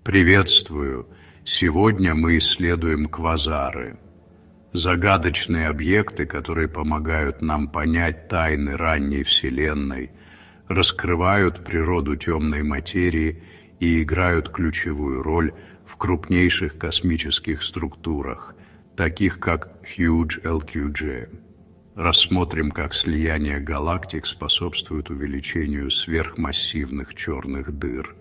Приветствую! Сегодня мы исследуем квазары. Загадочные объекты, которые помогают нам понять тайны ранней Вселенной, раскрывают природу темной материи и играют ключевую роль в крупнейших космических структурах, таких как Huge LQG. Рассмотрим, как слияние галактик способствует увеличению сверхмассивных черных дыр,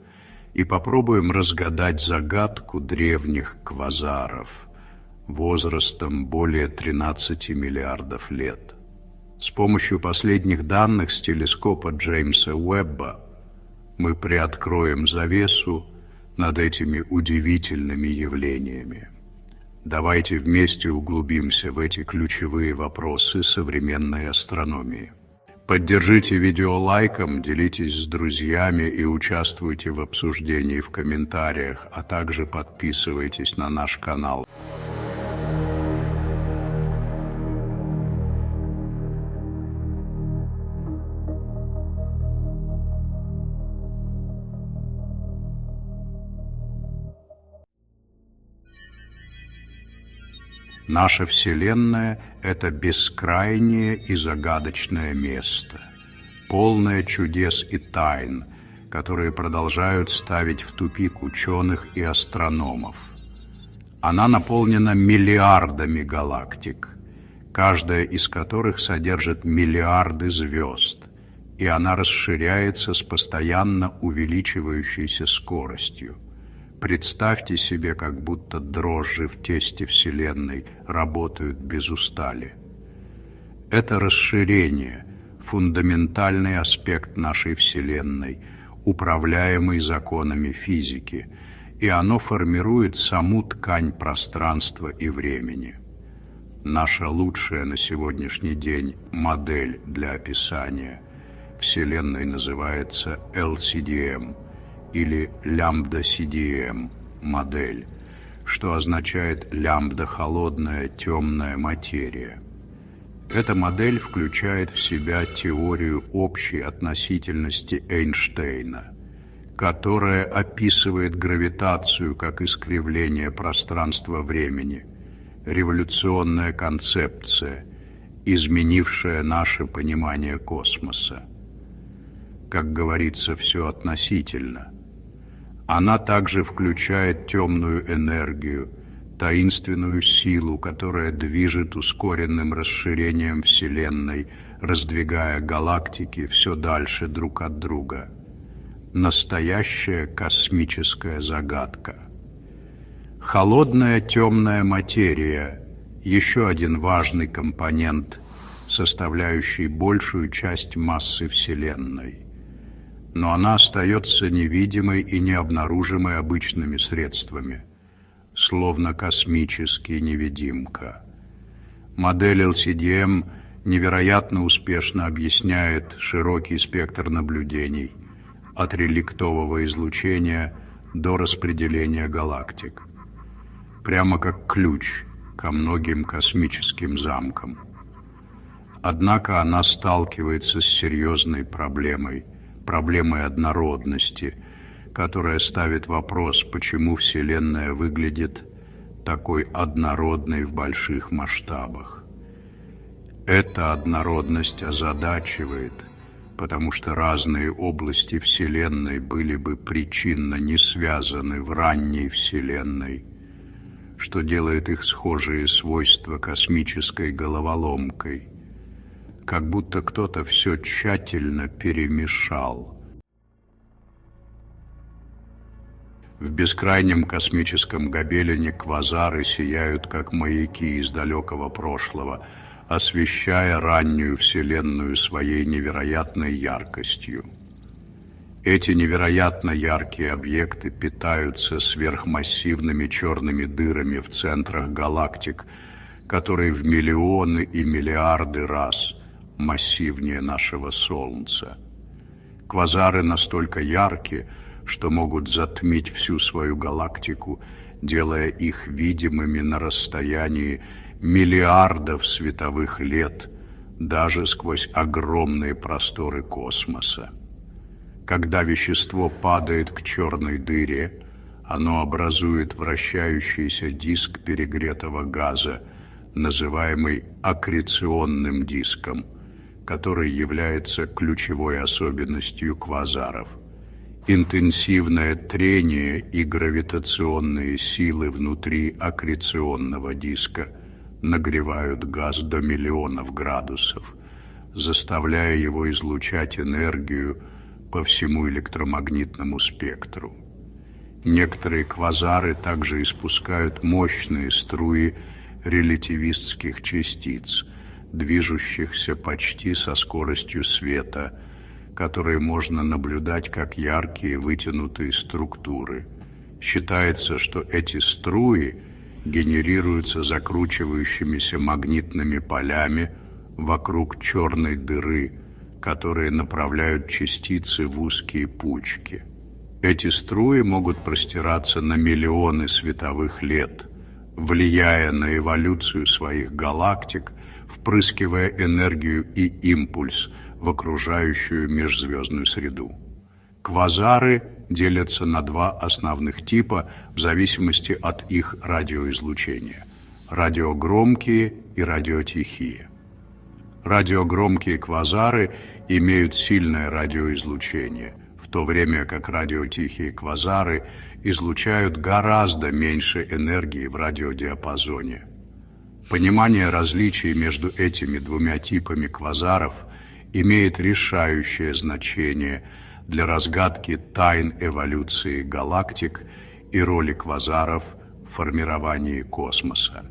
и попробуем разгадать загадку древних квазаров возрастом более 13 миллиардов лет. С помощью последних данных с телескопа Джеймса Уэбба мы приоткроем завесу над этими удивительными явлениями. Давайте вместе углубимся в эти ключевые вопросы современной астрономии. Поддержите видео лайком, делитесь с друзьями и участвуйте в обсуждении в комментариях, а также подписывайтесь на наш канал. Наша Вселенная – это бескрайнее и загадочное место, полное чудес и тайн, которые продолжают ставить в тупик ученых и астрономов. Она наполнена миллиардами галактик, каждая из которых содержит миллиарды звезд, и она расширяется с постоянно увеличивающейся скоростью. Представьте себе, как будто дрожжи в тесте Вселенной работают без устали. Это расширение – фундаментальный аспект нашей Вселенной, управляемый законами физики, и оно формирует саму ткань пространства и времени. Наша лучшая на сегодняшний день модель для описания Вселенной называется LCDM – или лямбда-CDM модель, что означает лямбда-холодная темная материя. Эта модель включает в себя теорию общей относительности Эйнштейна, которая описывает гравитацию как искривление пространства-времени, революционная концепция, изменившая наше понимание космоса. Как говорится, все относительно. Она также включает темную энергию, таинственную силу, которая движет ускоренным расширением Вселенной, раздвигая галактики все дальше друг от друга. Настоящая космическая загадка. Холодная темная материя – еще один важный компонент, составляющий большую часть массы Вселенной. Но она остается невидимой и необнаружимой обычными средствами, словно космический невидимка. Модель LCDM невероятно успешно объясняет широкий спектр наблюдений, от реликтового излучения до распределения галактик, прямо как ключ ко многим космическим замкам. Однако она сталкивается с серьезной проблемой однородности, которая ставит вопрос, почему Вселенная выглядит такой однородной в больших масштабах. Эта однородность озадачивает, потому что разные области Вселенной были бы причинно не связаны в ранней Вселенной, что делает их схожие свойства космической головоломкой, как будто кто-то все тщательно перемешал. В бескрайнем космическом гобелене квазары сияют, как маяки из далекого прошлого, освещая раннюю Вселенную своей невероятной яркостью. Эти невероятно яркие объекты питаются сверхмассивными черными дырами в центрах галактик, которые в миллионы и миллиарды раз массивнее нашего Солнца. Квазары настолько яркие, что могут затмить всю свою галактику, делая их видимыми на расстоянии миллиардов световых лет, даже сквозь огромные просторы космоса. Когда вещество падает к черной дыре, Оно образует вращающийся диск перегретого газа, называемый аккреционным диском, который является ключевой особенностью квазаров. Интенсивное трение и гравитационные силы внутри аккреционного диска нагревают газ до миллионов градусов, заставляя его излучать энергию по всему электромагнитному спектру. Некоторые квазары также испускают мощные струи релятивистских частиц, движущихся почти со скоростью света, которые можно наблюдать как яркие вытянутые структуры. Считается, что эти струи генерируются закручивающимися магнитными полями вокруг черной дыры, которые направляют частицы в узкие пучки. Эти струи могут простираться на миллионы световых лет, влияя на эволюцию своих галактик, впрыскивая энергию и импульс в окружающую межзвездную среду. Квазары делятся на два основных типа в зависимости от их радиоизлучения – радиогромкие и радиотихие. Радиогромкие квазары имеют сильное радиоизлучение, в то время как радиотихие квазары излучают гораздо меньше энергии в радиодиапазоне. Понимание различий между этими двумя типами квазаров имеет решающее значение для разгадки тайн эволюции галактик и роли квазаров в формировании космоса.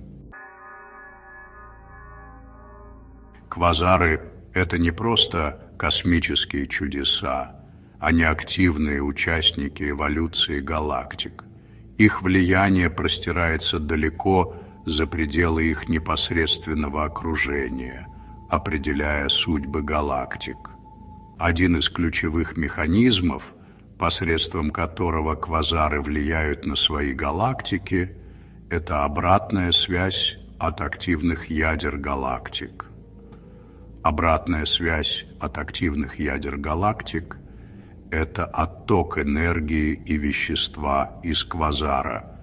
Квазары – это не просто космические чудеса, они активные участники эволюции галактик. Их влияние простирается далеко за пределы их непосредственного окружения, определяя судьбы галактик. Один из ключевых механизмов, посредством которого квазары влияют на свои галактики, это обратная связь от активных ядер галактик. Обратная связь от активных ядер галактик – это отток энергии и вещества из квазара,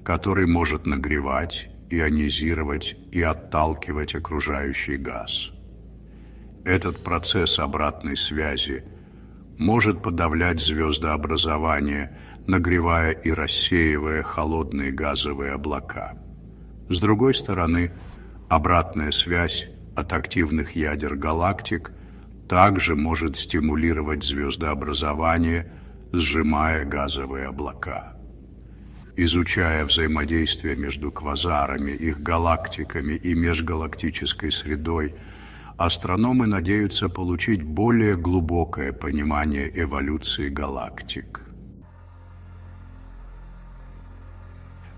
который может нагревать, ионизировать и отталкивать окружающий газ. Этот процесс обратной связи может подавлять звездообразование, нагревая и рассеивая холодные газовые облака. С другой стороны, обратная связь от активных ядер галактик также может стимулировать звездообразование, сжимая газовые облака. Изучая взаимодействие между квазарами, их галактиками и межгалактической средой, астрономы надеются получить более глубокое понимание эволюции галактик.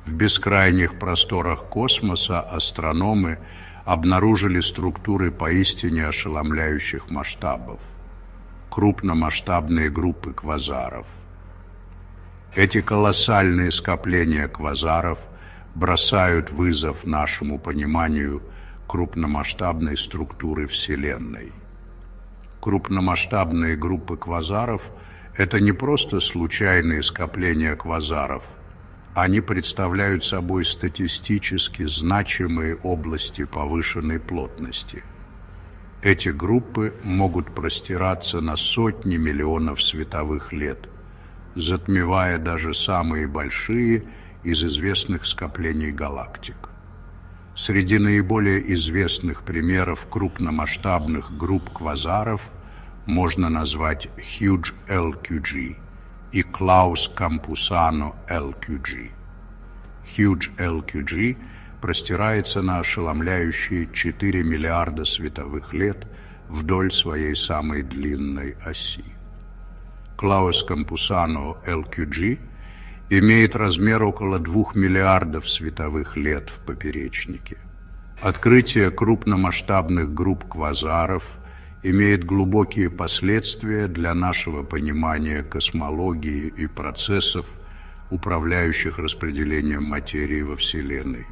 В бескрайних просторах космоса астрономы обнаружили структуры поистине ошеломляющих масштабов, крупномасштабные группы квазаров. Эти колоссальные скопления квазаров бросают вызов нашему пониманию крупномасштабной структуры Вселенной. Крупномасштабные группы квазаров – это не просто случайные скопления квазаров, они представляют собой статистически значимые области повышенной плотности. Эти группы могут простираться на сотни миллионов световых лет, затмевая даже самые большие из известных скоплений галактик. Среди наиболее известных примеров крупномасштабных групп квазаров можно назвать Huge LQG и Klaus-Кампусано LQG. Huge LQG простирается на ошеломляющие 4 миллиарда световых лет вдоль своей самой длинной оси. Klaus-Кампусано LQG имеет размер около 2 миллиардов световых лет в поперечнике. Открытие крупномасштабных групп квазаров имеет глубокие последствия для нашего понимания космологии и процессов, управляющих распределением материи во Вселенной.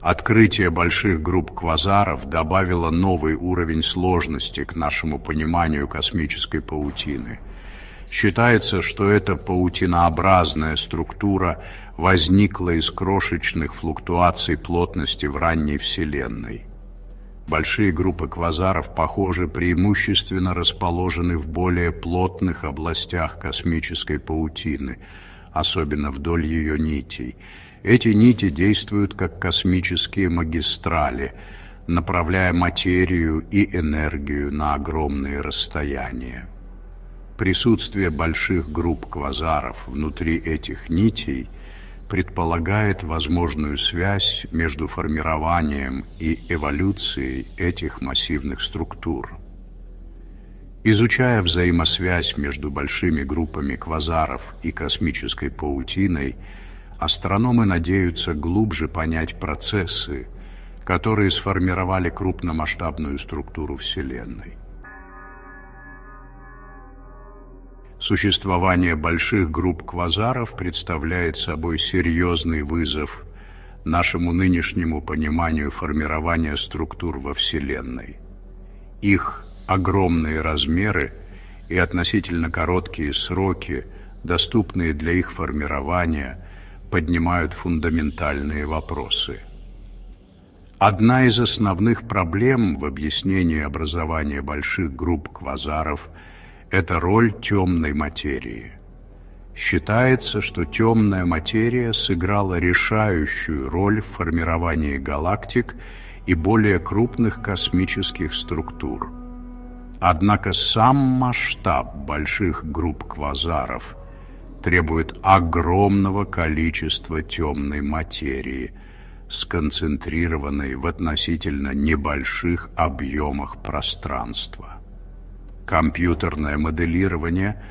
Открытие больших групп квазаров добавило новый уровень сложности к нашему пониманию космической паутины. Считается, что эта паутинообразная структура возникла из крошечных флуктуаций плотности в ранней Вселенной. Большие группы квазаров, похоже, преимущественно расположены в более плотных областях космической паутины, особенно вдоль ее нитей. Эти нити действуют как космические магистрали, направляя материю и энергию на огромные расстояния. Присутствие больших групп квазаров внутри этих нитей предполагает возможную связь между формированием и эволюцией этих массивных структур. Изучая взаимосвязь между большими группами квазаров и космической паутиной, астрономы надеются глубже понять процессы, которые сформировали крупномасштабную структуру Вселенной. Существование больших групп квазаров представляет собой серьезный вызов нашему нынешнему пониманию формирования структур во Вселенной. Их огромные размеры и относительно короткие сроки, доступные для их формирования, поднимают фундаментальные вопросы. Одна из основных проблем в объяснении образования больших групп квазаров – это роль темной материи. Считается, что темная материя сыграла решающую роль в формировании галактик и более крупных космических структур. Однако сам масштаб больших групп квазаров требует огромного количества темной материи, сконцентрированной в относительно небольших объемах пространства. Компьютерное моделирование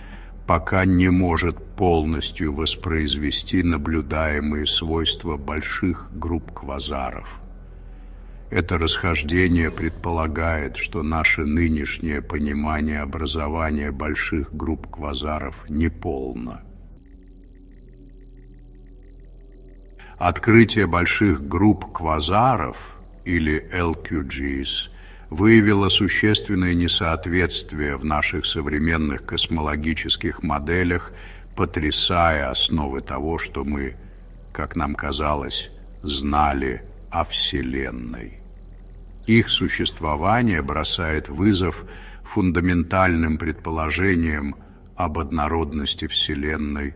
пока не может полностью воспроизвести наблюдаемые свойства больших групп квазаров. Это расхождение предполагает, что наше нынешнее понимание образования больших групп квазаров неполно. Открытие больших групп квазаров, или LQGs, выявило существенное несоответствие в наших современных космологических моделях, потрясая основы того, что мы, как нам казалось, знали о Вселенной. Их существование бросает вызов фундаментальным предположениям об однородности Вселенной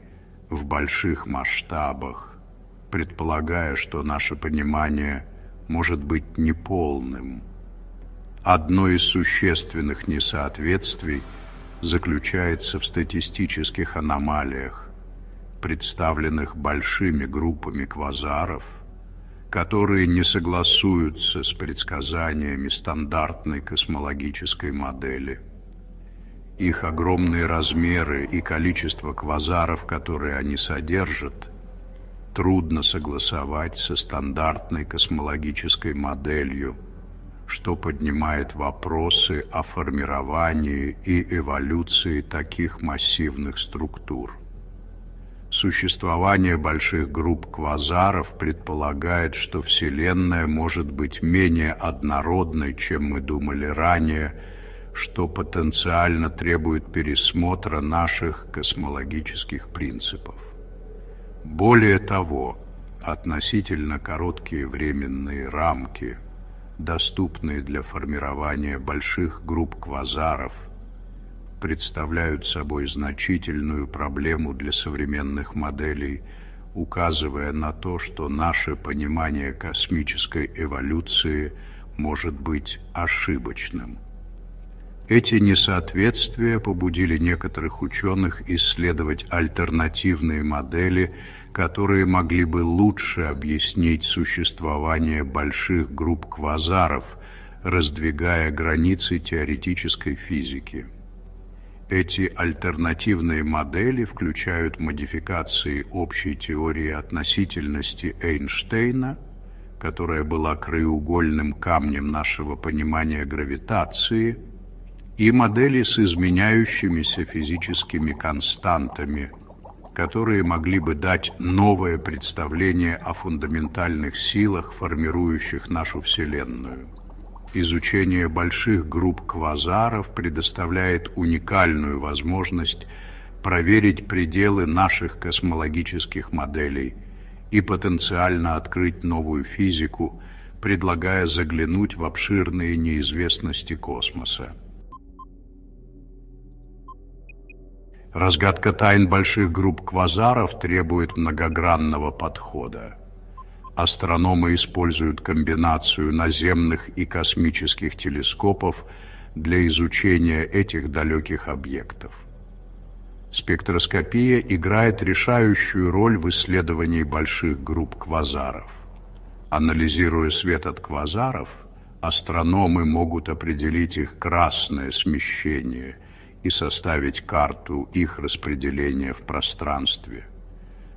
в больших масштабах, предполагая, что наше понимание может быть неполным. Одно из существенных несоответствий заключается в статистических аномалиях, представленных большими группами квазаров, которые не согласуются с предсказаниями стандартной космологической модели. Их огромные размеры и количество квазаров, которые они содержат, трудно согласовать со стандартной космологической моделью, что поднимает вопросы о формировании и эволюции таких массивных структур. Существование больших групп квазаров предполагает, что Вселенная может быть менее однородной, чем мы думали ранее, что потенциально требует пересмотра наших космологических принципов. Более того, относительно короткие временные рамки, доступные для формирования больших групп квазаров, представляют собой значительную проблему для современных моделей, указывая на то, что наше понимание космической эволюции может быть ошибочным. Эти несоответствия побудили некоторых ученых исследовать альтернативные модели, которые могли бы лучше объяснить существование больших групп квазаров, раздвигая границы теоретической физики. Эти альтернативные модели включают модификации общей теории относительности Эйнштейна, которая была краеугольным камнем нашего понимания гравитации, и модели с изменяющимися физическими константами, которые могли бы дать новое представление о фундаментальных силах, формирующих нашу Вселенную. Изучение больших групп квазаров предоставляет уникальную возможность проверить пределы наших космологических моделей и потенциально открыть новую физику, предлагая заглянуть в обширные неизвестности космоса. Разгадка тайн больших групп квазаров требует многогранного подхода. Астрономы используют комбинацию наземных и космических телескопов для изучения этих далеких объектов. Спектроскопия играет решающую роль в исследовании больших групп квазаров. Анализируя свет от квазаров, астрономы могут определить их красное смещение и составить карту их распределения в пространстве.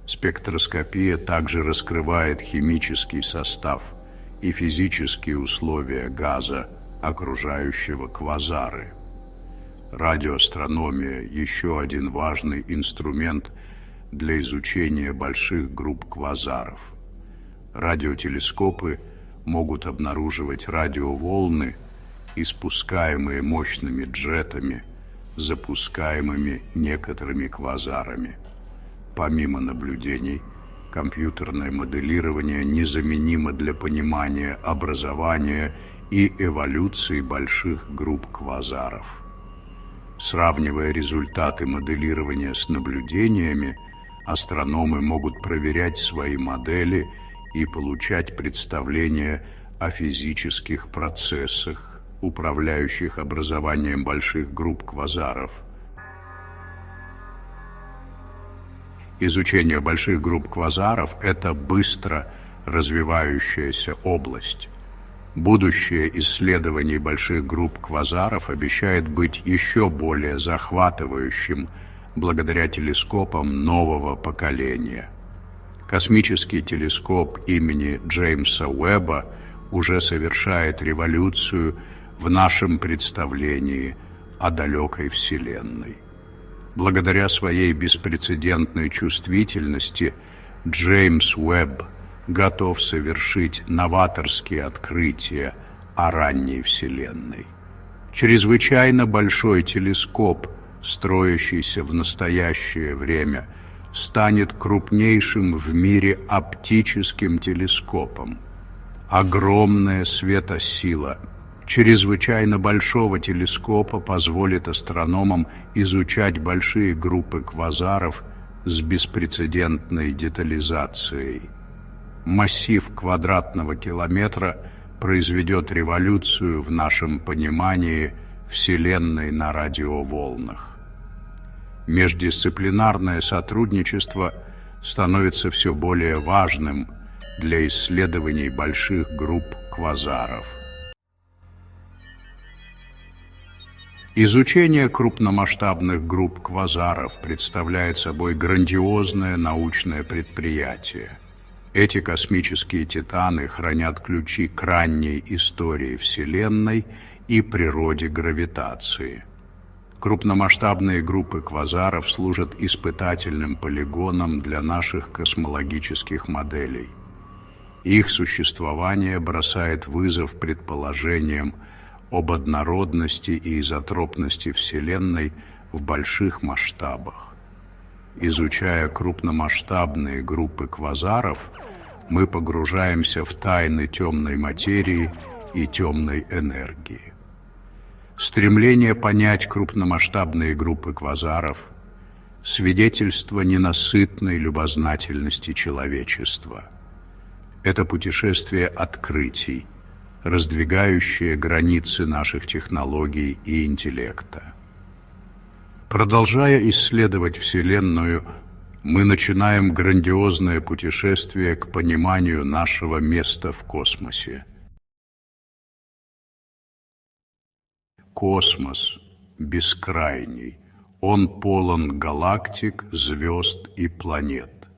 Спектроскопия также раскрывает химический состав и физические условия газа, окружающего квазары. Радиоастрономия – еще один важный инструмент для изучения больших групп квазаров. Радиотелескопы могут обнаруживать радиоволны, испускаемые мощными джетами, запускаемыми некоторыми квазарами. Помимо наблюдений, компьютерное моделирование незаменимо для понимания образования и эволюции больших групп квазаров. Сравнивая результаты моделирования с наблюдениями, астрономы могут проверять свои модели и получать представление о физических процессах, управляющих образованием больших групп квазаров. Изучение больших групп квазаров – это быстро развивающаяся область. Будущее исследований больших групп квазаров обещает быть еще более захватывающим благодаря телескопам нового поколения. Космический телескоп имени Джеймса Уэбба уже совершает революцию в нашем представлении о далекой Вселенной. Благодаря своей беспрецедентной чувствительности Джеймс Уэбб готов совершить новаторские открытия о ранней Вселенной. Чрезвычайно большой телескоп, строящийся в настоящее время, станет крупнейшим в мире оптическим телескопом. Огромная светосила чрезвычайно большого телескопа позволит астрономам изучать большие группы квазаров с беспрецедентной детализацией. Массив квадратного километра произведет революцию в нашем понимании Вселенной на радиоволнах. Междисциплинарное сотрудничество становится все более важным для исследований больших групп квазаров. Изучение крупномасштабных групп квазаров представляет собой грандиозное научное предприятие. Эти космические титаны хранят ключи к ранней истории Вселенной и природе гравитации. Крупномасштабные группы квазаров служат испытательным полигоном для наших космологических моделей. Их существование бросает вызов предположениям об однородности и изотропности Вселенной в больших масштабах. Изучая крупномасштабные группы квазаров, мы погружаемся в тайны темной материи и темной энергии. Стремление понять крупномасштабные группы квазаров – свидетельство ненасытной любознательности человечества. Это путешествие открытий, раздвигающее границы наших технологий и интеллекта. Продолжая исследовать Вселенную, мы начинаем грандиозное путешествие к пониманию нашего места в космосе. Космос бескрайний, он полон галактик, звезд и планет.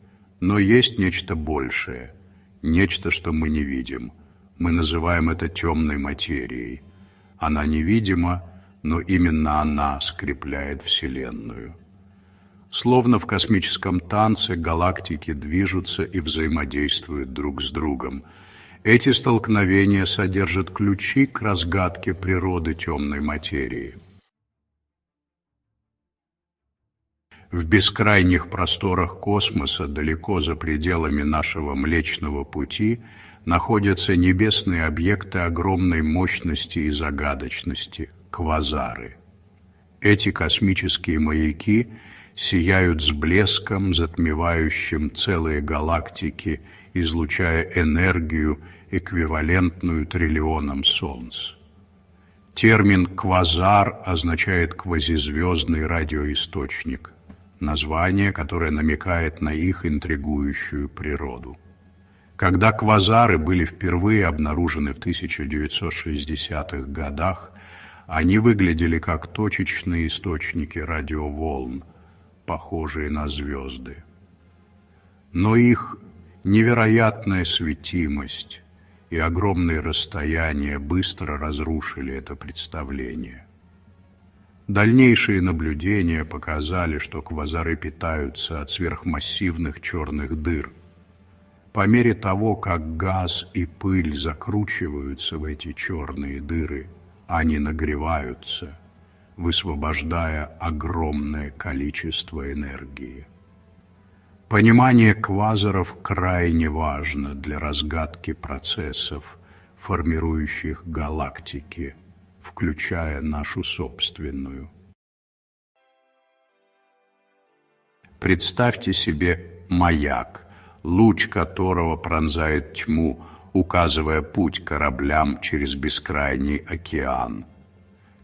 Но есть нечто большее, нечто, что мы не видим. Мы называем это темной материей. Она невидима, но именно она скрепляет Вселенную. Словно в космическом танце галактики движутся и взаимодействуют друг с другом. Эти столкновения содержат ключи к разгадке природы темной материи. В бескрайних просторах космоса, далеко за пределами нашего Млечного Пути, находятся небесные объекты огромной мощности и загадочности – квазары. Эти космические маяки сияют с блеском, затмевающим целые галактики, излучая энергию, эквивалентную триллионам Солнц. Термин «квазар» означает «квазизвездный радиоисточник», название, которое намекает на их интригующую природу. Когда квазары были впервые обнаружены в 1960-х годах, они выглядели как точечные источники радиоволн, похожие на звезды. Но их невероятная светимость и огромные расстояния быстро разрушили это представление. Дальнейшие наблюдения показали, что квазары питаются от сверхмассивных черных дыр. По мере того, как газ и пыль закручиваются в эти черные дыры, они нагреваются, высвобождая огромное количество энергии. Понимание квазаров крайне важно для разгадки процессов, формирующих галактики, включая нашу собственную. Представьте себе маяк, луч которого пронзает тьму, указывая путь кораблям через бескрайний океан.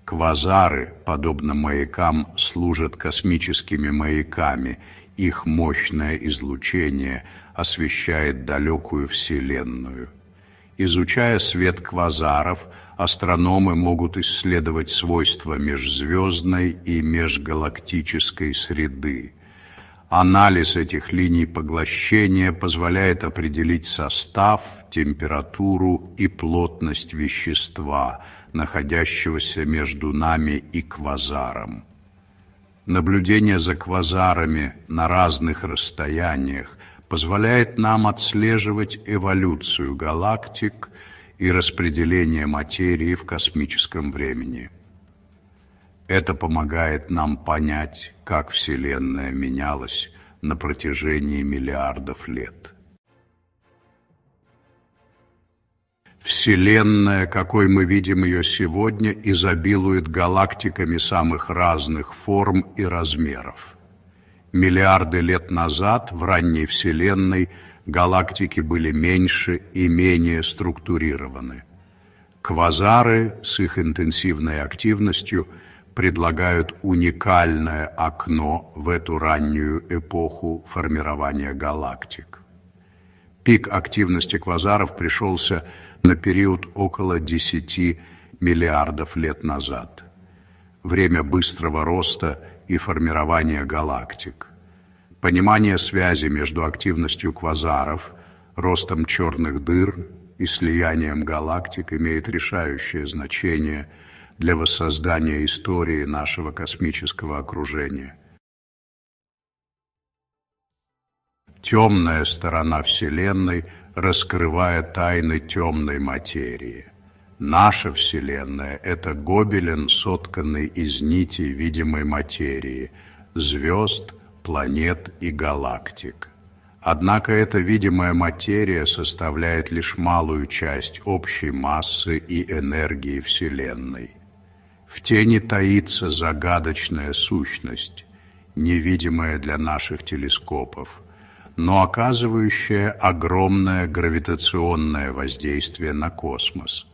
Квазары, подобно маякам, служат космическими маяками. Их мощное излучение освещает далекую Вселенную. Изучая свет квазаров, астрономы могут исследовать свойства межзвездной и межгалактической среды. Анализ этих линий поглощения позволяет определить состав, температуру и плотность вещества, находящегося между нами и квазаром. Наблюдение за квазарами на разных расстояниях позволяет нам отслеживать эволюцию галактик и распределение материи в космическом времени. Это помогает нам понять, как Вселенная менялась на протяжении миллиардов лет. Вселенная, какой мы видим ее сегодня, изобилует галактиками самых разных форм и размеров. Миллиарды лет назад в ранней Вселенной галактики были меньше и менее структурированы. Квазары с их интенсивной активностью предлагают уникальное окно в эту раннюю эпоху формирования галактик. Пик активности квазаров пришелся на период около 10 миллиардов лет назад. Время быстрого роста и формирования галактик. Понимание связи между активностью квазаров, ростом черных дыр и слиянием галактик имеет решающее значение для воссоздания истории нашего космического окружения. Темная сторона Вселенной раскрывает тайны темной материи. Наша Вселенная – это гобелен, сотканный из нитей видимой материи, звезд, планет и галактик. Однако эта видимая материя составляет лишь малую часть общей массы и энергии Вселенной. В тени таится загадочная сущность, невидимая для наших телескопов, но оказывающая огромное гравитационное воздействие на космос.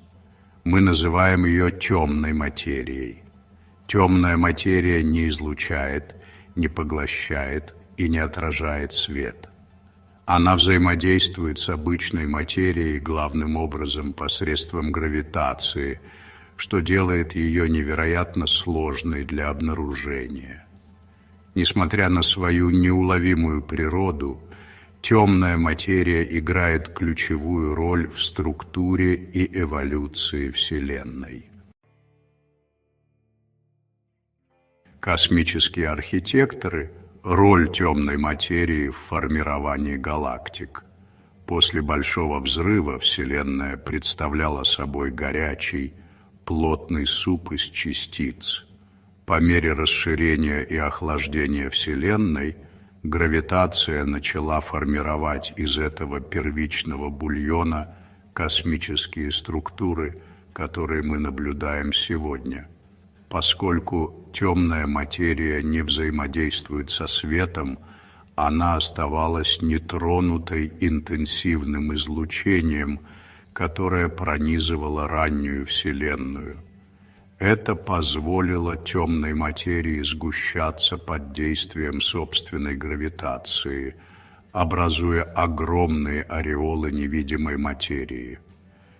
Мы называем ее темной материей. Темная материя не излучает, не поглощает и не отражает свет. Она взаимодействует с обычной материей главным образом посредством гравитации, что делает ее невероятно сложной для обнаружения. Несмотря на свою неуловимую природу, темная материя играет ключевую роль в структуре и эволюции Вселенной. Космические архитекторы – роль темной материи в формировании галактик. После Большого взрыва Вселенная представляла собой горячий, плотный суп из частиц. По мере расширения и охлаждения Вселенной гравитация начала формировать из этого первичного бульона космические структуры, которые мы наблюдаем сегодня. Поскольку темная материя не взаимодействует со светом, она оставалась нетронутой интенсивным излучением, которое пронизывало раннюю Вселенную. Это позволило темной материи сгущаться под действием собственной гравитации, образуя огромные ореолы невидимой материи.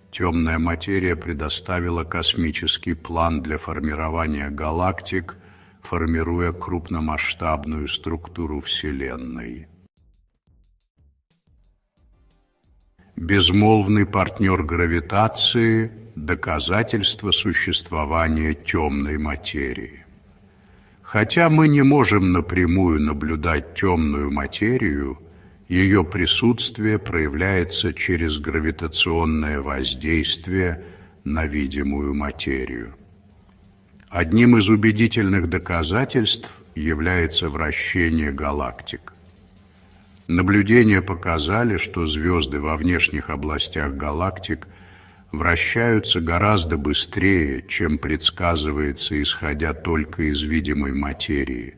Темная материя предоставила космический план для формирования галактик, формируя крупномасштабную структуру Вселенной. Безмолвный партнер гравитации – доказательство существования темной материи. Хотя мы не можем напрямую наблюдать темную материю, ее присутствие проявляется через гравитационное воздействие на видимую материю. Одним из убедительных доказательств является вращение галактик. Наблюдения показали, что звезды во внешних областях галактик вращаются гораздо быстрее, чем предсказывается, исходя только из видимой материи.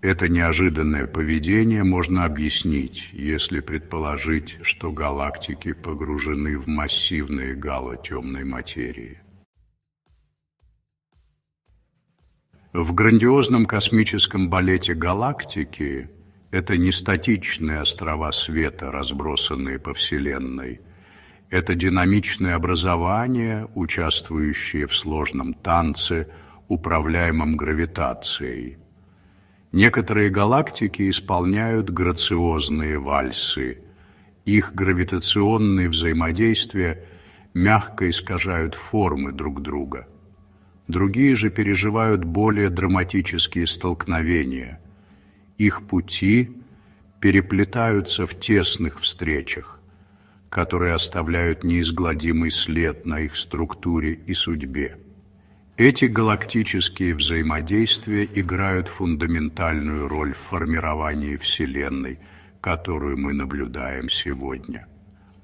Это неожиданное поведение можно объяснить, если предположить, что галактики погружены в массивные гало темной материи. В грандиозном космическом балете галактики это не статичные острова света, разбросанные по Вселенной. Это динамичные образования, участвующие в сложном танце, управляемом гравитацией. Некоторые галактики исполняют грациозные вальсы. Их гравитационные взаимодействия мягко искажают формы друг друга. Другие же переживают более драматические столкновения. Их пути переплетаются в тесных встречах, которые оставляют неизгладимый след на их структуре и судьбе. Эти галактические взаимодействия играют фундаментальную роль в формировании Вселенной, которую мы наблюдаем сегодня.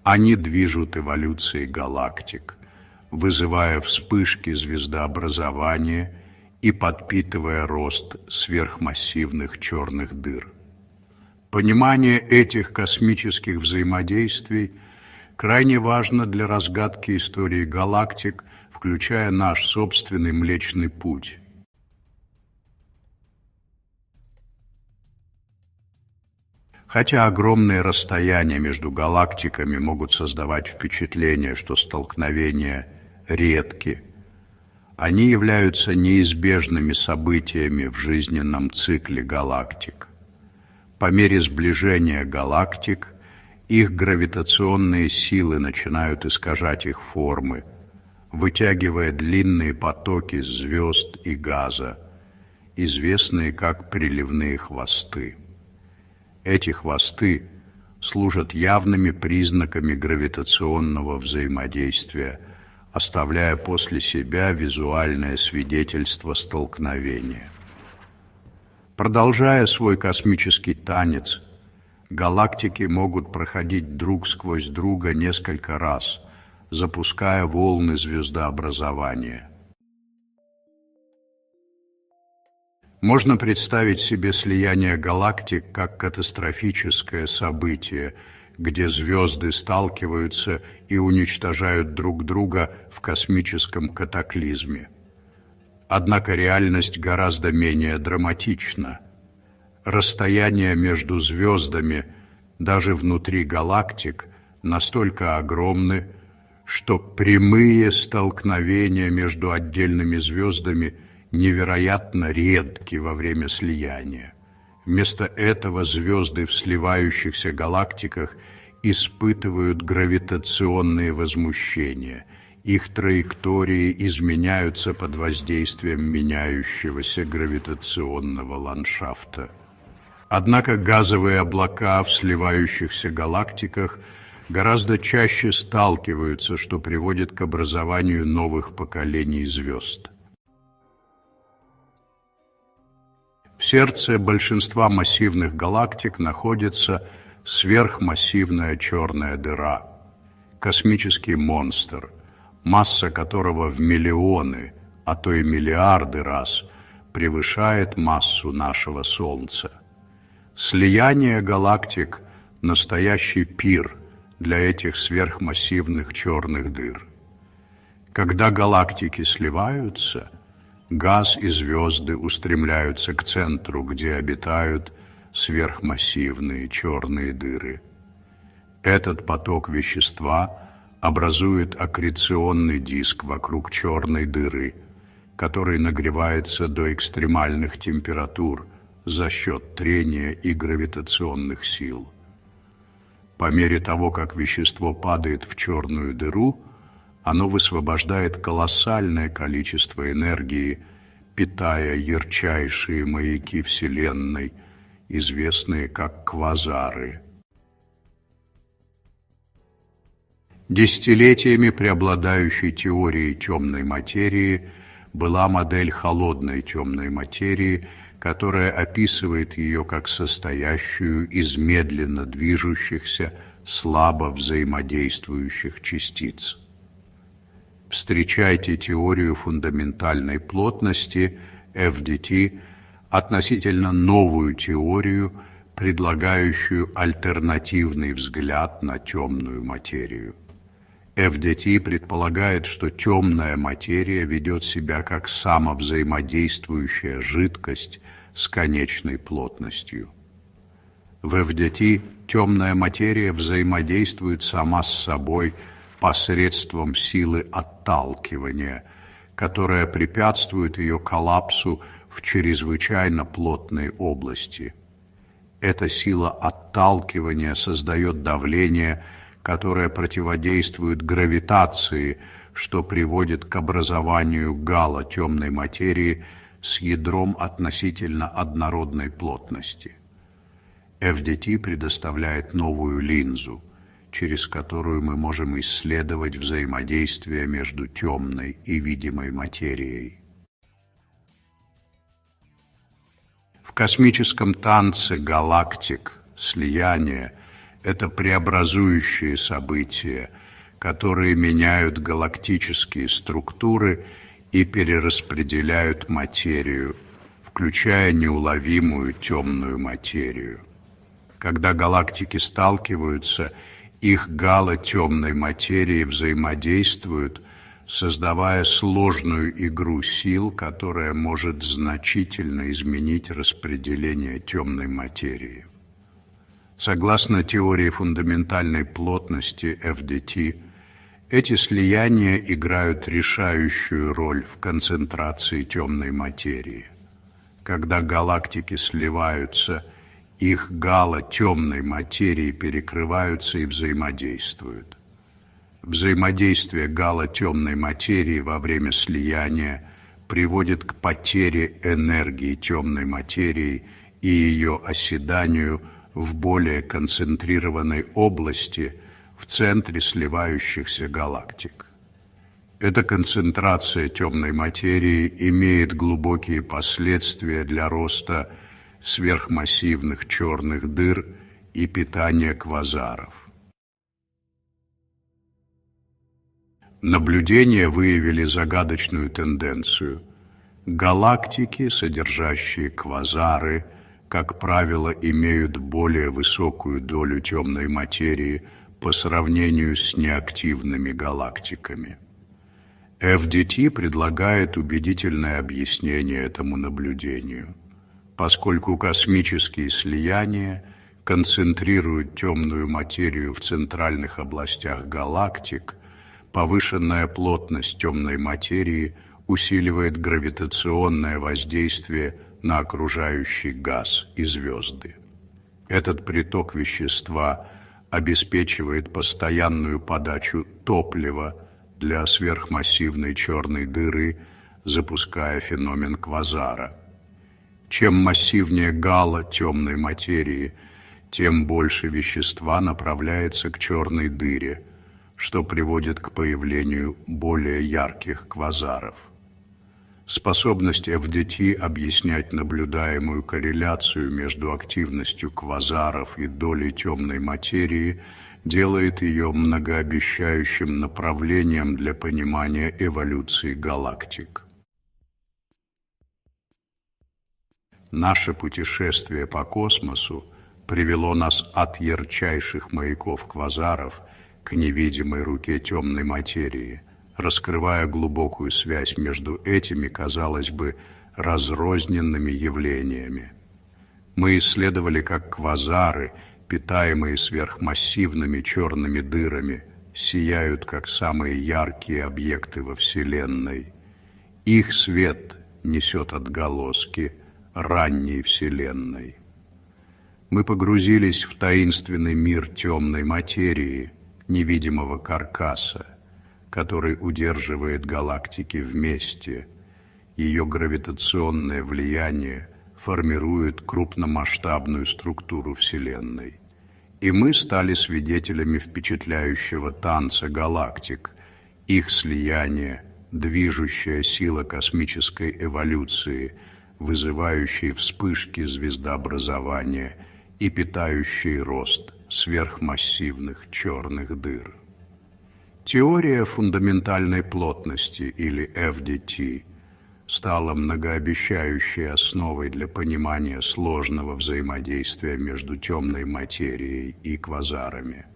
Они движут эволюцией галактик, вызывая вспышки звездообразования и подпитывая рост сверхмассивных черных дыр. Понимание этих космических взаимодействий крайне важно для разгадки истории галактик, включая наш собственный Млечный Путь. Хотя огромные расстояния между галактиками могут создавать впечатление, что столкновения редки, они являются неизбежными событиями в жизненном цикле галактик. По мере сближения галактик их гравитационные силы начинают искажать их формы, вытягивая длинные потоки звезд и газа, известные как приливные хвосты. Эти хвосты служат явными признаками гравитационного взаимодействия, оставляя после себя визуальное свидетельство столкновения. Продолжая свой космический танец, галактики могут проходить друг сквозь друга несколько раз, запуская волны звездообразования. Можно представить себе слияние галактик как катастрофическое событие, где звезды сталкиваются и уничтожают друг друга в космическом катаклизме. Однако реальность гораздо менее драматична. Расстояния между звездами, даже внутри галактик, настолько огромны, что прямые столкновения между отдельными звездами невероятно редки во время слияния. Вместо этого звезды в сливающихся галактиках испытывают гравитационные возмущения. Их траектории изменяются под воздействием меняющегося гравитационного ландшафта. Однако газовые облака в сливающихся галактиках гораздо чаще сталкиваются, что приводит к образованию новых поколений звезд. сердце большинства массивных галактик находится сверхмассивная черная дыра, космический монстр, масса которого в миллионы, а то и миллиарды раз превышает массу нашего Солнца. Слияние галактик – настоящий пир для этих сверхмассивных черных дыр. Когда галактики сливаются, газ и звезды устремляются к центру, где обитают сверхмассивные черные дыры. Этот поток вещества образует аккреционный диск вокруг черной дыры, который нагревается до экстремальных температур за счет трения и гравитационных сил. По мере того, как вещество падает в черную дыру, оно высвобождает колоссальное количество энергии, питая ярчайшие маяки Вселенной, известные как квазары. Десятилетиями преобладающей теорией темной материи была модель холодной темной материи, которая описывает ее как состоящую из медленно движущихся, слабо взаимодействующих частиц. Встречайте теорию фундаментальной плотности, FDT, относительно новую теорию, предлагающую альтернативный взгляд на темную материю. FDT предполагает, что темная материя ведет себя как самовзаимодействующая жидкость с конечной плотностью. В FDT темная материя взаимодействует сама с собой посредством силы отталкивания, которая препятствует ее коллапсу в чрезвычайно плотной области. Эта сила отталкивания создает давление, которое противодействует гравитации, что приводит к образованию гало темной материи с ядром относительно однородной плотности. FDT предоставляет новую линзу, через которую мы можем исследовать взаимодействие между темной и видимой материей. В космическом танце галактик слияние – это преобразующие события, которые меняют галактические структуры и перераспределяют материю, включая неуловимую темную материю. Когда галактики сталкиваются, их гало темной материи взаимодействуют, создавая сложную игру сил, которая может значительно изменить распределение темной материи. Согласно теории фундаментальной плотности FDT, эти слияния играют решающую роль в концентрации темной материи. Когда галактики сливаются, их гало темной материи перекрываются и взаимодействуют. Взаимодействие гало темной материи во время слияния приводит к потере энергии темной материи и ее оседанию в более концентрированной области в центре сливающихся галактик. Эта концентрация темной материи имеет глубокие последствия для роста сверхмассивных черных дыр и питания квазаров. Наблюдения выявили загадочную тенденцию. Галактики, содержащие квазары, как правило, имеют более высокую долю темной материи по сравнению с неактивными галактиками. FDT предлагает убедительное объяснение этому наблюдению. Поскольку космические слияния концентрируют темную материю в центральных областях галактик, повышенная плотность темной материи усиливает гравитационное воздействие на окружающий газ и звезды. Этот приток вещества обеспечивает постоянную подачу топлива для сверхмассивной черной дыры, запуская феномен квазара. Чем массивнее гало темной материи, тем больше вещества направляется к черной дыре, что приводит к появлению более ярких квазаров. Способность FDT объяснять наблюдаемую корреляцию между активностью квазаров и долей темной материи делает ее многообещающим направлением для понимания эволюции галактик. Наше путешествие по космосу привело нас от ярчайших маяков квазаров к невидимой руке темной материи, раскрывая глубокую связь между этими, казалось бы, разрозненными явлениями. Мы исследовали, как квазары, питаемые сверхмассивными черными дырами, сияют, как самые яркие объекты во Вселенной. Их свет несет отголоски ранней Вселенной. Мы погрузились в таинственный мир темной материи, невидимого каркаса, который удерживает галактики вместе. Ее гравитационное влияние формирует крупномасштабную структуру Вселенной. И мы стали свидетелями впечатляющего танца галактик, их слияние, движущая сила космической эволюции, вызывающие вспышки звездообразования и питающие рост сверхмассивных черных дыр. Теория фундаментальной плотности, или FDT, стала многообещающей основой для понимания сложного взаимодействия между темной материей и квазарами.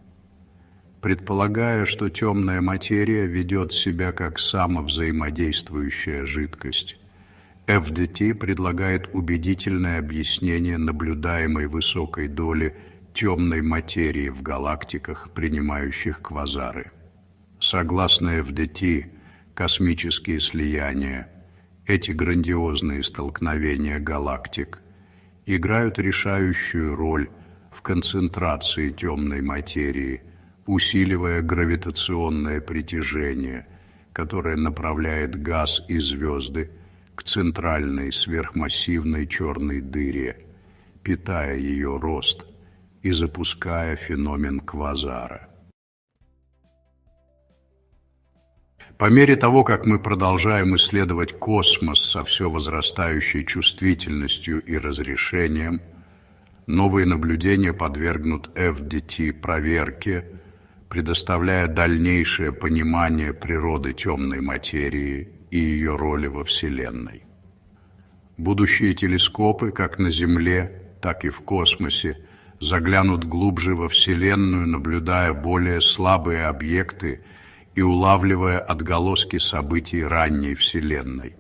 Предполагая, что темная материя ведет себя как самовзаимодействующая жидкость, FDT предлагает убедительное объяснение наблюдаемой высокой доли темной материи в галактиках, принимающих квазары. Согласно FDT, космические слияния, эти грандиозные столкновения галактик, играют решающую роль в концентрации темной материи, усиливая гравитационное притяжение, которое направляет газ и звезды к центральной сверхмассивной черной дыре, питая ее рост и запуская феномен квазара. По мере того, как мы продолжаем исследовать космос со все возрастающей чувствительностью и разрешением, новые наблюдения подвергнут FDT проверке, предоставляя дальнейшее понимание природы темной материи и ее роли во Вселенной. Будущие телескопы, как на Земле, так и в космосе, заглянут глубже во Вселенную, наблюдая более слабые объекты и улавливая отголоски событий ранней Вселенной.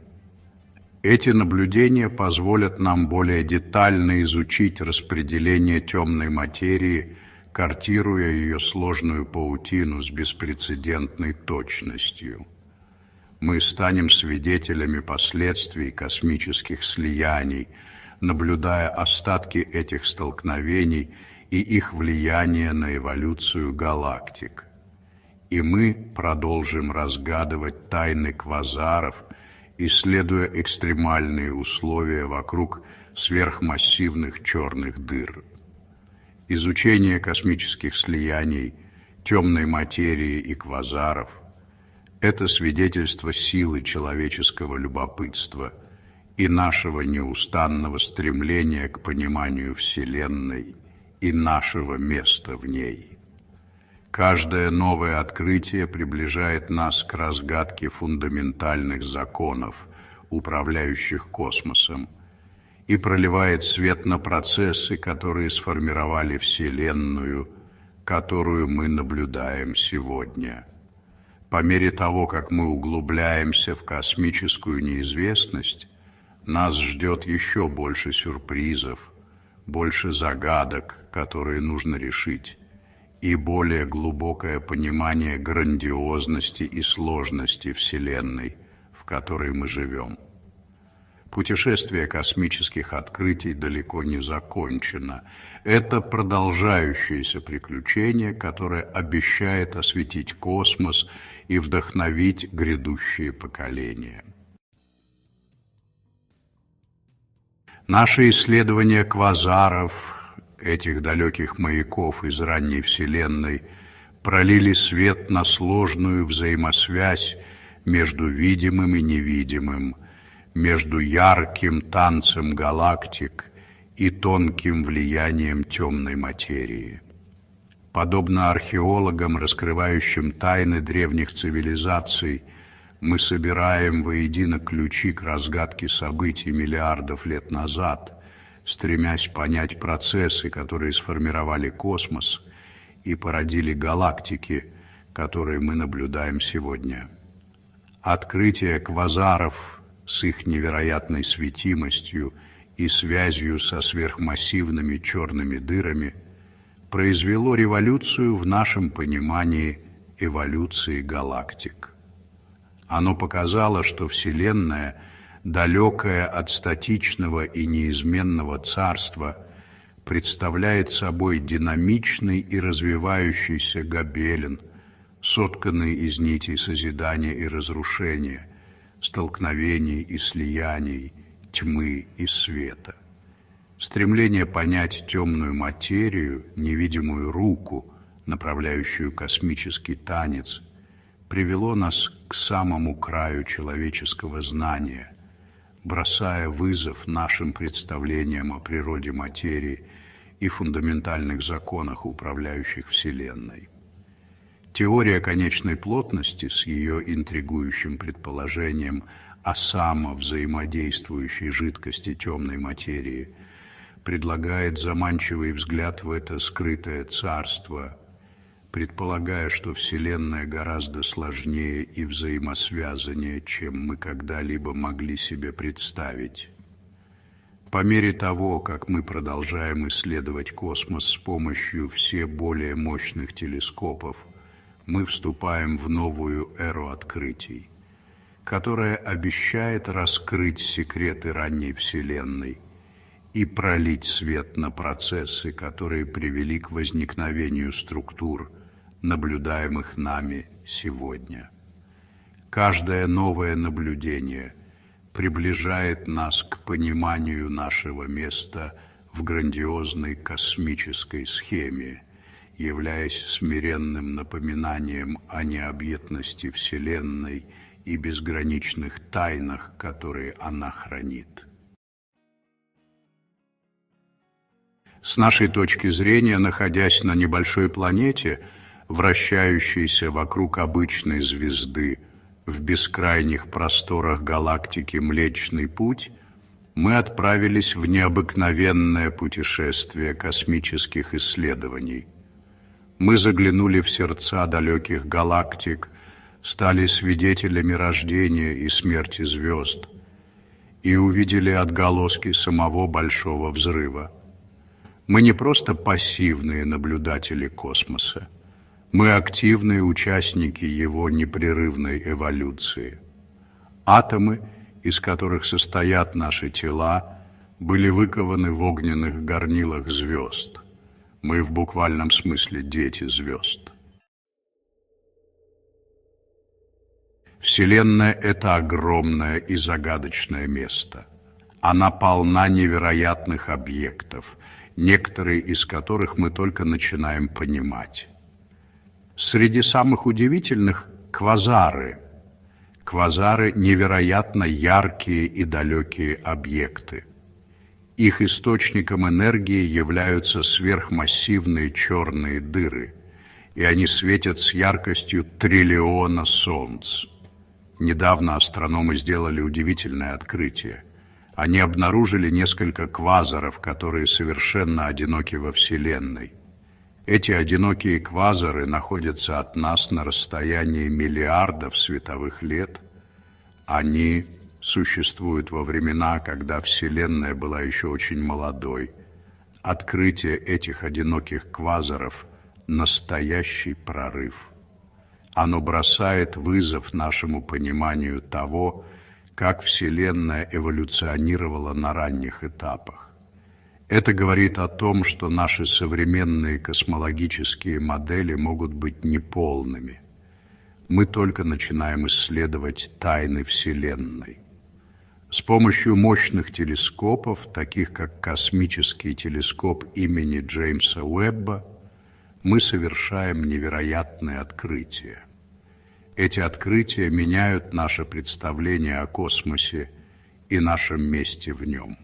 Эти наблюдения позволят нам более детально изучить распределение темной материи, картируя ее сложную паутину с беспрецедентной точностью. Мы станем свидетелями последствий космических слияний, наблюдая остатки этих столкновений и их влияние на эволюцию галактик. И мы продолжим разгадывать тайны квазаров, исследуя экстремальные условия вокруг сверхмассивных черных дыр. Изучение космических слияний, темной материи и квазаров – это свидетельство силы человеческого любопытства и нашего неустанного стремления к пониманию Вселенной и нашего места в ней. Каждое новое открытие приближает нас к разгадке фундаментальных законов, управляющих космосом, и проливает свет на процессы, которые сформировали Вселенную, которую мы наблюдаем сегодня. По мере того, как мы углубляемся в космическую неизвестность, нас ждет еще больше сюрпризов, больше загадок, которые нужно решить, и более глубокое понимание грандиозности и сложности Вселенной, в которой мы живем. Путешествие космических открытий далеко не закончено. Это продолжающееся приключение, которое обещает осветить космос и вдохновить грядущие поколения. Наши исследования квазаров, этих далеких маяков из ранней Вселенной, пролили свет на сложную взаимосвязь между видимым и невидимым, между ярким танцем галактик и тонким влиянием темной материи. Подобно археологам, раскрывающим тайны древних цивилизаций, мы собираем воедино ключи к разгадке событий миллиардов лет назад, стремясь понять процессы, которые сформировали космос и породили галактики, которые мы наблюдаем сегодня. Открытие квазаров с их невероятной светимостью и связью со сверхмассивными черными дырами произвело революцию в нашем понимании эволюции галактик. Оно показало, что Вселенная, далекая от статичного и неизменного царства, представляет собой динамичный и развивающийся гобелен, сотканный из нитей созидания и разрушения, столкновений и слияний, тьмы и света. Стремление понять темную материю, невидимую руку, направляющую космический танец, привело нас к самому краю человеческого знания, бросая вызов нашим представлениям о природе материи и фундаментальных законах, управляющих Вселенной. Теория конечной плотности с ее интригующим предположением о самовзаимодействующей жидкости темной материи предлагает заманчивый взгляд в это скрытое царство, предполагая, что Вселенная гораздо сложнее и взаимосвязаннее, чем мы когда-либо могли себе представить. По мере того, как мы продолжаем исследовать космос с помощью все более мощных телескопов, мы вступаем в новую эру открытий, которая обещает раскрыть секреты ранней Вселенной и пролить свет на процессы, которые привели к возникновению структур, наблюдаемых нами сегодня. Каждое новое наблюдение приближает нас к пониманию нашего места в грандиозной космической схеме, являясь смиренным напоминанием о необъятности Вселенной и безграничных тайнах, которые она хранит. С нашей точки зрения, находясь на небольшой планете, вращающейся вокруг обычной звезды в бескрайних просторах галактики Млечный Путь, мы отправились в необыкновенное путешествие космических исследований. Мы заглянули в сердца далеких галактик, стали свидетелями рождения и смерти звезд и увидели отголоски самого Большого Взрыва. Мы не просто пассивные наблюдатели космоса, мы активные участники его непрерывной эволюции. Атомы, из которых состоят наши тела, были выкованы в огненных горнилах звезд. Мы в буквальном смысле дети звезд. Вселенная – это огромное и загадочное место. Она полна невероятных объектов, некоторые из которых мы только начинаем понимать. Среди самых удивительных – квазары. Квазары – невероятно яркие и далекие объекты. Их источником энергии являются сверхмассивные черные дыры, и они светят с яркостью триллиона солнц. Недавно астрономы сделали удивительное открытие. Они обнаружили несколько квазаров, которые совершенно одиноки во Вселенной. Эти одинокие квазары находятся от нас на расстоянии миллиардов световых лет. Они существуют во времена, когда Вселенная была еще очень молодой. Открытие этих одиноких квазаров – настоящий прорыв. Оно бросает вызов нашему пониманию того, как Вселенная эволюционировала на ранних этапах. Это говорит о том, что наши современные космологические модели могут быть неполными. Мы только начинаем исследовать тайны Вселенной. С помощью мощных телескопов, таких как космический телескоп имени Джеймса Уэбба, мы совершаем невероятные открытия. Эти открытия меняют наше представление о космосе и нашем месте в нем.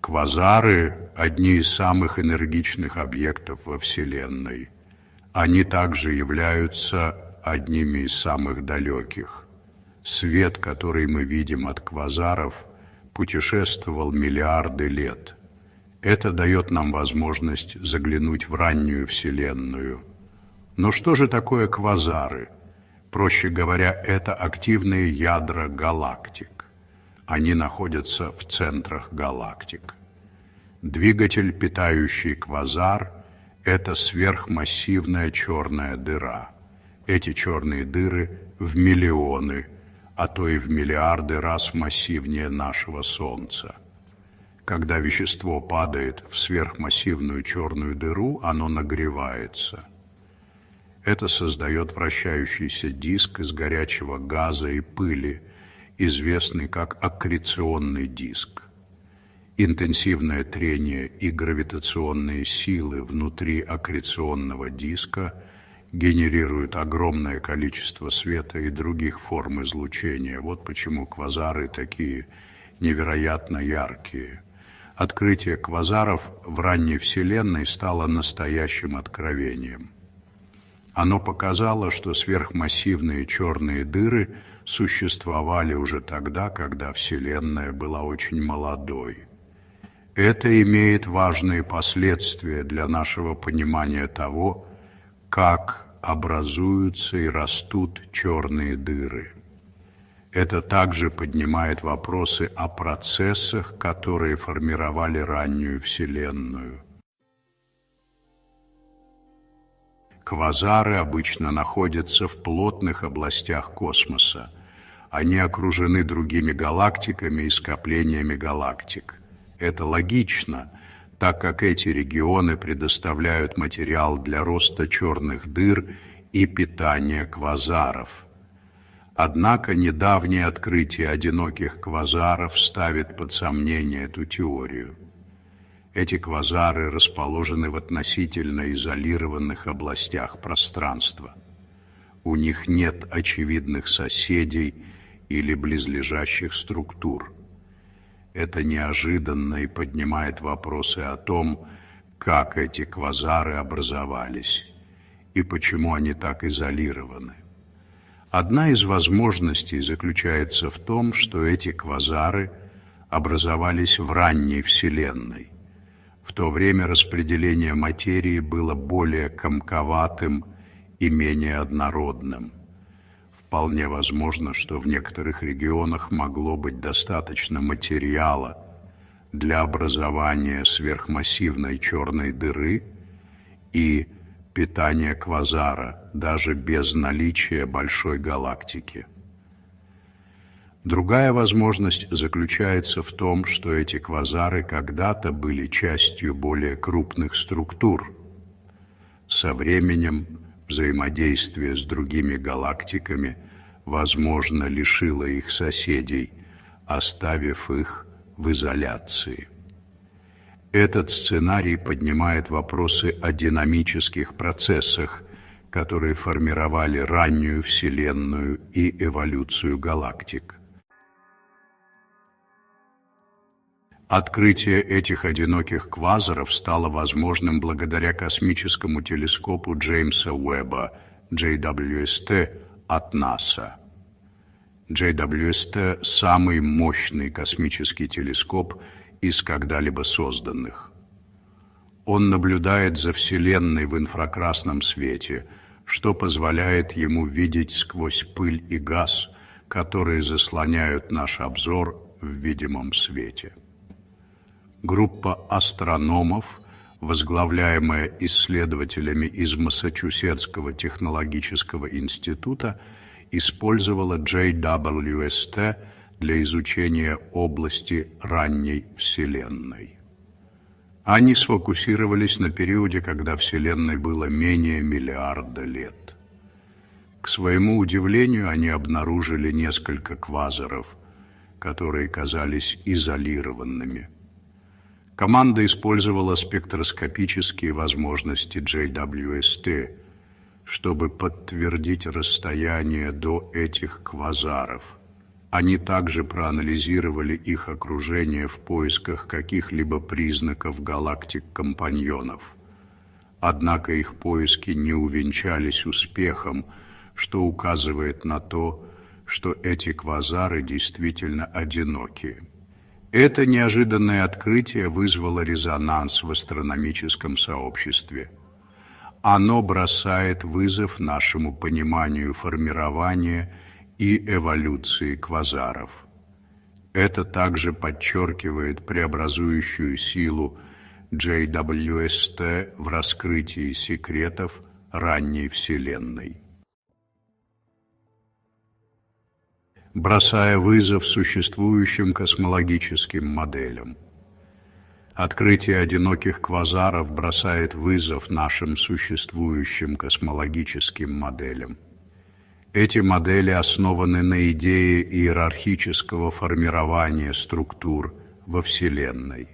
Квазары – одни из самых энергичных объектов во Вселенной. Они также являются одними из самых далеких. Свет, который мы видим от квазаров, путешествовал миллиарды лет. Это дает нам возможность заглянуть в раннюю Вселенную. Но что же такое квазары? Проще говоря, это активные ядра галактик. Они находятся в центрах галактик. Двигатель, питающий квазар, это сверхмассивная черная дыра. Эти черные дыры в миллионы, а то и в миллиарды раз массивнее нашего Солнца. Когда вещество падает в сверхмассивную черную дыру, оно нагревается. Это создает вращающийся диск из горячего газа и пыли, известный как аккреционный диск. Интенсивное трение и гравитационные силы внутри аккреционного диска генерируют огромное количество света и других форм излучения. Вот почему квазары такие невероятно яркие. Открытие квазаров в ранней Вселенной стало настоящим откровением. Оно показало, что сверхмассивные черные дыры существовали уже тогда, когда Вселенная была очень молодой. Это имеет важные последствия для нашего понимания того, как образуются и растут черные дыры. Это также поднимает вопросы о процессах, которые формировали раннюю Вселенную. Квазары обычно находятся в плотных областях космоса. Они окружены другими галактиками и скоплениями галактик. Это логично, так как эти регионы предоставляют материал для роста черных дыр и питания квазаров. Однако недавнее открытие одиноких квазаров ставит под сомнение эту теорию. Эти квазары расположены в относительно изолированных областях пространства. У них нет очевидных соседей или близлежащих структур. Это неожиданно и поднимает вопросы о том, как эти квазары образовались и почему они так изолированы. Одна из возможностей заключается в том, что эти квазары образовались в ранней Вселенной. В то время распределение материи было более комковатым и менее однородным. Вполне возможно, что в некоторых регионах могло быть достаточно материала для образования сверхмассивной черной дыры и питания квазара, даже без наличия большой галактики. Другая возможность заключается в том, что эти квазары когда-то были частью более крупных структур. Со временем взаимодействие с другими галактиками, возможно, лишило их соседей, оставив их в изоляции. Этот сценарий поднимает вопросы о динамических процессах, которые формировали раннюю Вселенную и эволюцию галактик. Открытие этих одиноких квазаров стало возможным благодаря космическому телескопу Джеймса Уэбба, JWST, от НАСА. JWST – самый мощный космический телескоп из когда-либо созданных. Он наблюдает за Вселенной в инфракрасном свете, что позволяет ему видеть сквозь пыль и газ, которые заслоняют наш обзор в видимом свете. Группа астрономов, возглавляемая исследователями из Массачусетского технологического института, использовала JWST для изучения области ранней Вселенной. Они сфокусировались на периоде, когда Вселенной было менее миллиарда лет. К своему удивлению, они обнаружили несколько квазаров, которые казались изолированными. Команда использовала спектроскопические возможности JWST, чтобы подтвердить расстояние до этих квазаров. Они также проанализировали их окружение в поисках каких-либо признаков галактик-компаньонов. Однако их поиски не увенчались успехом, что указывает на то, что эти квазары действительно одиноки. Это неожиданное открытие вызвало резонанс в астрономическом сообществе. Оно бросает вызов нашему пониманию формирования и эволюции квазаров. Это также подчеркивает преобразующую силу JWST в раскрытии секретов ранней Вселенной. Бросая вызов существующим космологическим моделям. Открытие одиноких квазаров бросает вызов нашим существующим космологическим моделям. Эти модели основаны на идее иерархического формирования структур во Вселенной.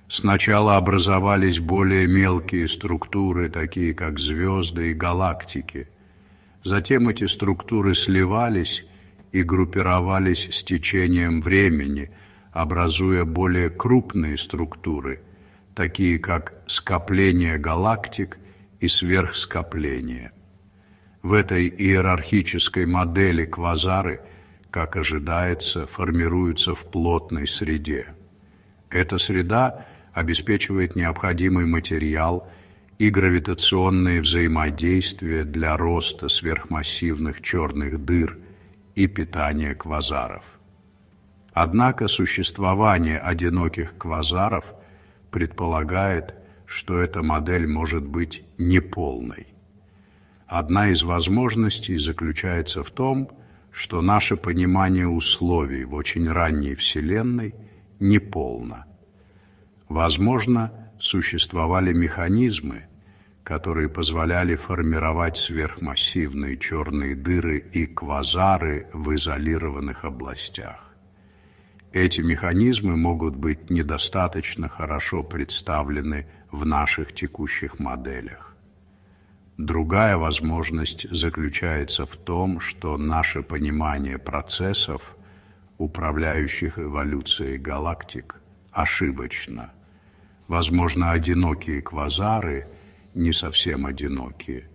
Сначала образовались более мелкие структуры, такие как звезды и галактики. Затем эти структуры сливались и группировались с течением времени, образуя более крупные структуры, такие как скопление галактик и сверхскопления. В этой иерархической модели квазары, как ожидается, формируются в плотной среде. Эта среда обеспечивает необходимый материал и гравитационные взаимодействия для роста сверхмассивных черных дыр и питания квазаров. Однако существование одиноких квазаров предполагает, что эта модель может быть неполной. Одна из возможностей заключается в том, что наше понимание условий в очень ранней Вселенной неполно. Возможно, существовали механизмы, которые позволяли формировать сверхмассивные черные дыры и квазары в изолированных областях. Эти механизмы могут быть недостаточно хорошо представлены в наших текущих моделях. Другая возможность заключается в том, что наше понимание процессов, управляющих эволюцией галактик, ошибочно. Возможно, одинокие квазары не совсем одинокие,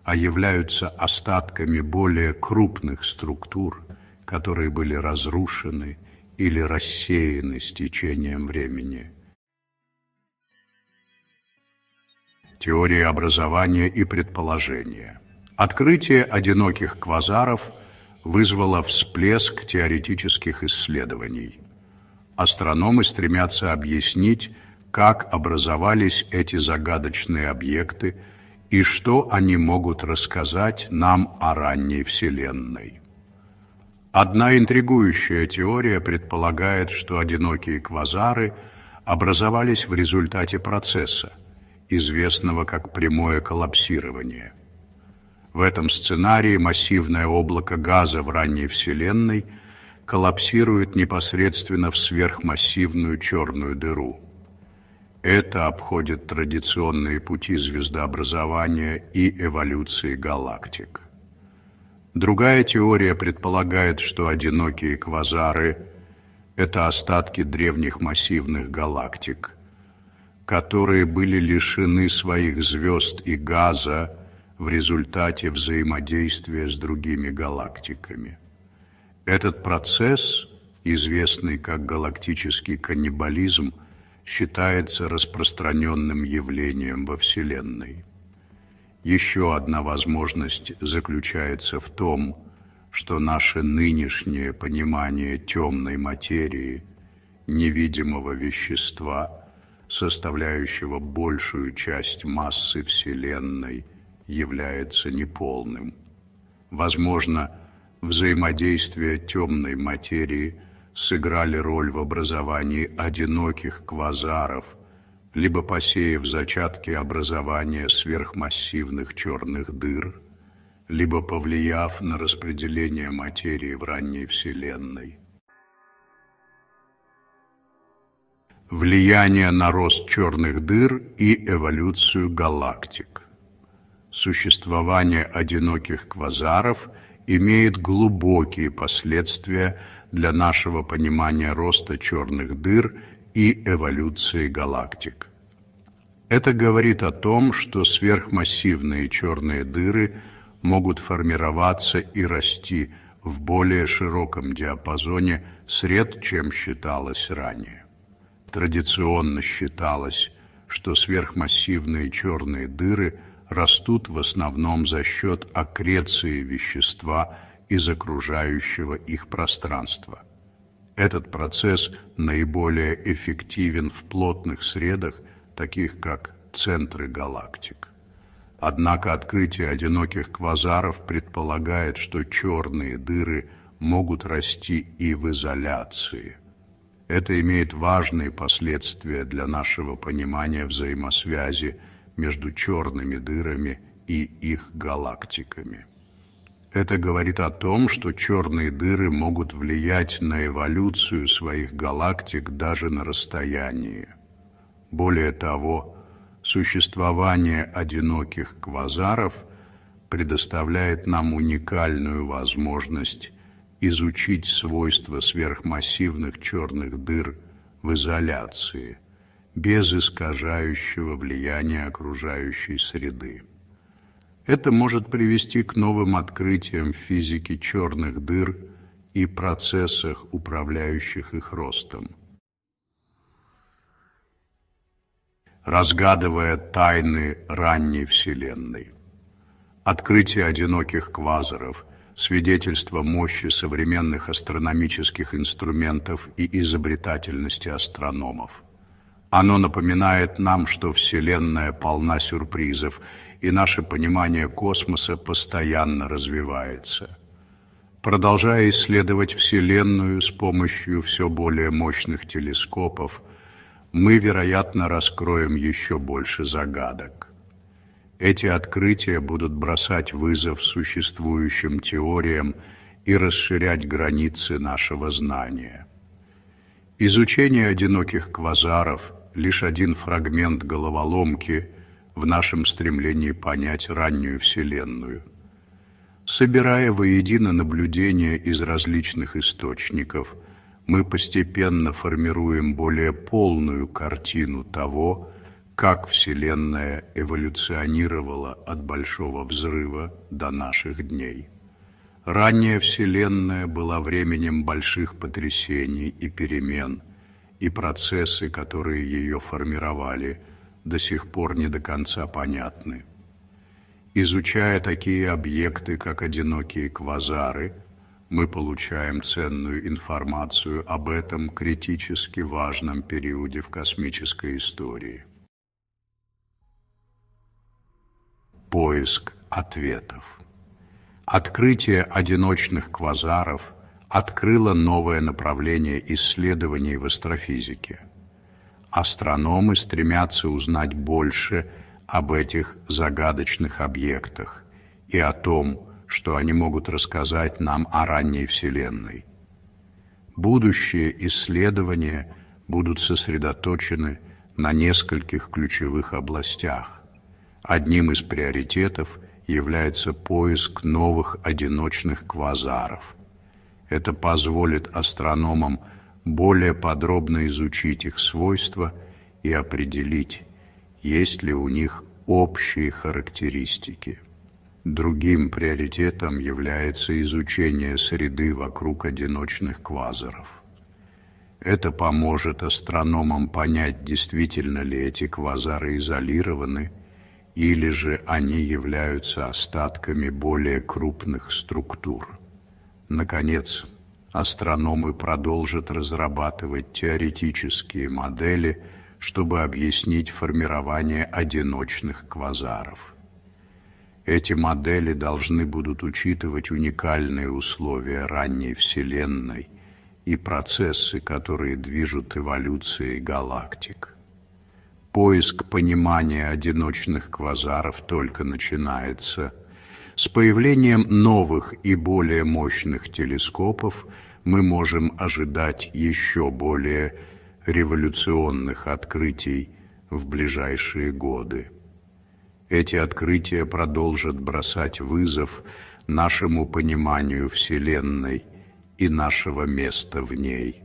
а являются остатками более крупных структур, которые были разрушены или рассеяны с течением времени. Теория образования и предположения. Открытие одиноких квазаров вызвало всплеск теоретических исследований. Астрономы стремятся объяснить, как образовались эти загадочные объекты и что они могут рассказать нам о ранней Вселенной. Одна интригующая теория предполагает, что одинокие квазары образовались в результате процесса, известного как прямое коллапсирование. В этом сценарии массивное облако газа в ранней Вселенной коллапсирует непосредственно в сверхмассивную черную дыру. Это обходит традиционные пути звездообразования и эволюции галактик. Другая теория предполагает, что одинокие квазары – это остатки древних массивных галактик, которые были лишены своих звезд и газа в результате взаимодействия с другими галактиками. Этот процесс, известный как галактический каннибализм, считается распространенным явлением во Вселенной. Еще одна возможность заключается в том, что наше нынешнее понимание темной материи, невидимого вещества, составляющего большую часть массы Вселенной, является неполным. Возможно, взаимодействие темной материи сыграли роль в образовании одиноких квазаров, либо посеяв зачатки образования сверхмассивных черных дыр, либо повлияв на распределение материи в ранней Вселенной. Влияние на рост черных дыр и эволюцию галактик. Существование одиноких квазаров имеет глубокие последствия для нашего понимания роста черных дыр и эволюции галактик. Это говорит о том, что сверхмассивные черные дыры могут формироваться и расти в более широком диапазоне сред, чем считалось ранее. Традиционно считалось, что сверхмассивные черные дыры растут в основном за счет аккреции вещества из окружающего их пространства. Этот процесс наиболее эффективен в плотных средах, таких как центры галактик. Однако открытие одиноких квазаров предполагает, что черные дыры могут расти и в изоляции. Это имеет важные последствия для нашего понимания взаимосвязи между черными дырами и их галактиками. Это говорит о том, что черные дыры могут влиять на эволюцию своих галактик даже на расстоянии. Более того, существование одиноких квазаров предоставляет нам уникальную возможность изучить свойства сверхмассивных черных дыр в изоляции, без искажающего влияния окружающей среды. Это может привести к новым открытиям в физике черных дыр и процессах, управляющих их ростом. Разгадывая тайны ранней Вселенной. Открытие одиноких квазаров – свидетельство мощи современных астрономических инструментов и изобретательности астрономов. Оно напоминает нам, что Вселенная полна сюрпризов, и наше понимание космоса постоянно развивается. Продолжая исследовать Вселенную с помощью все более мощных телескопов, мы, вероятно, раскроем еще больше загадок. Эти открытия будут бросать вызов существующим теориям и расширять границы нашего знания. Изучение одиноких квазаров – лишь один фрагмент головоломки в нашем стремлении понять раннюю Вселенную. Собирая воедино наблюдения из различных источников, мы постепенно формируем более полную картину того, как Вселенная эволюционировала от Большого взрыва до наших дней. Ранняя Вселенная была временем больших потрясений и перемен, и процессы, которые ее формировали, до сих пор не до конца понятны. Изучая такие объекты, как одинокие квазары, мы получаем ценную информацию об этом критически важном периоде в космической истории. Поиск ответов. Открытие одиночных квазаров открыло новое направление исследований в астрофизике. Астрономы стремятся узнать больше об этих загадочных объектах и о том, что они могут рассказать нам о ранней Вселенной. Будущие исследования будут сосредоточены на нескольких ключевых областях. Одним из приоритетов является поиск новых одиночных квазаров. Это позволит астрономам более подробно изучить их свойства и определить, есть ли у них общие характеристики. Другим приоритетом является изучение среды вокруг одиночных квазаров. Это поможет астрономам понять, действительно ли эти квазары изолированы, или же они являются остатками более крупных структур. Наконец, астрономы продолжат разрабатывать теоретические модели, чтобы объяснить формирование одиночных квазаров. Эти модели должны будут учитывать уникальные условия ранней Вселенной и процессы, которые движут эволюцией галактик. Поиск понимания одиночных квазаров только начинается. С появлением новых и более мощных телескопов мы можем ожидать еще более революционных открытий в ближайшие годы. Эти открытия продолжат бросать вызов нашему пониманию Вселенной и нашего места в ней.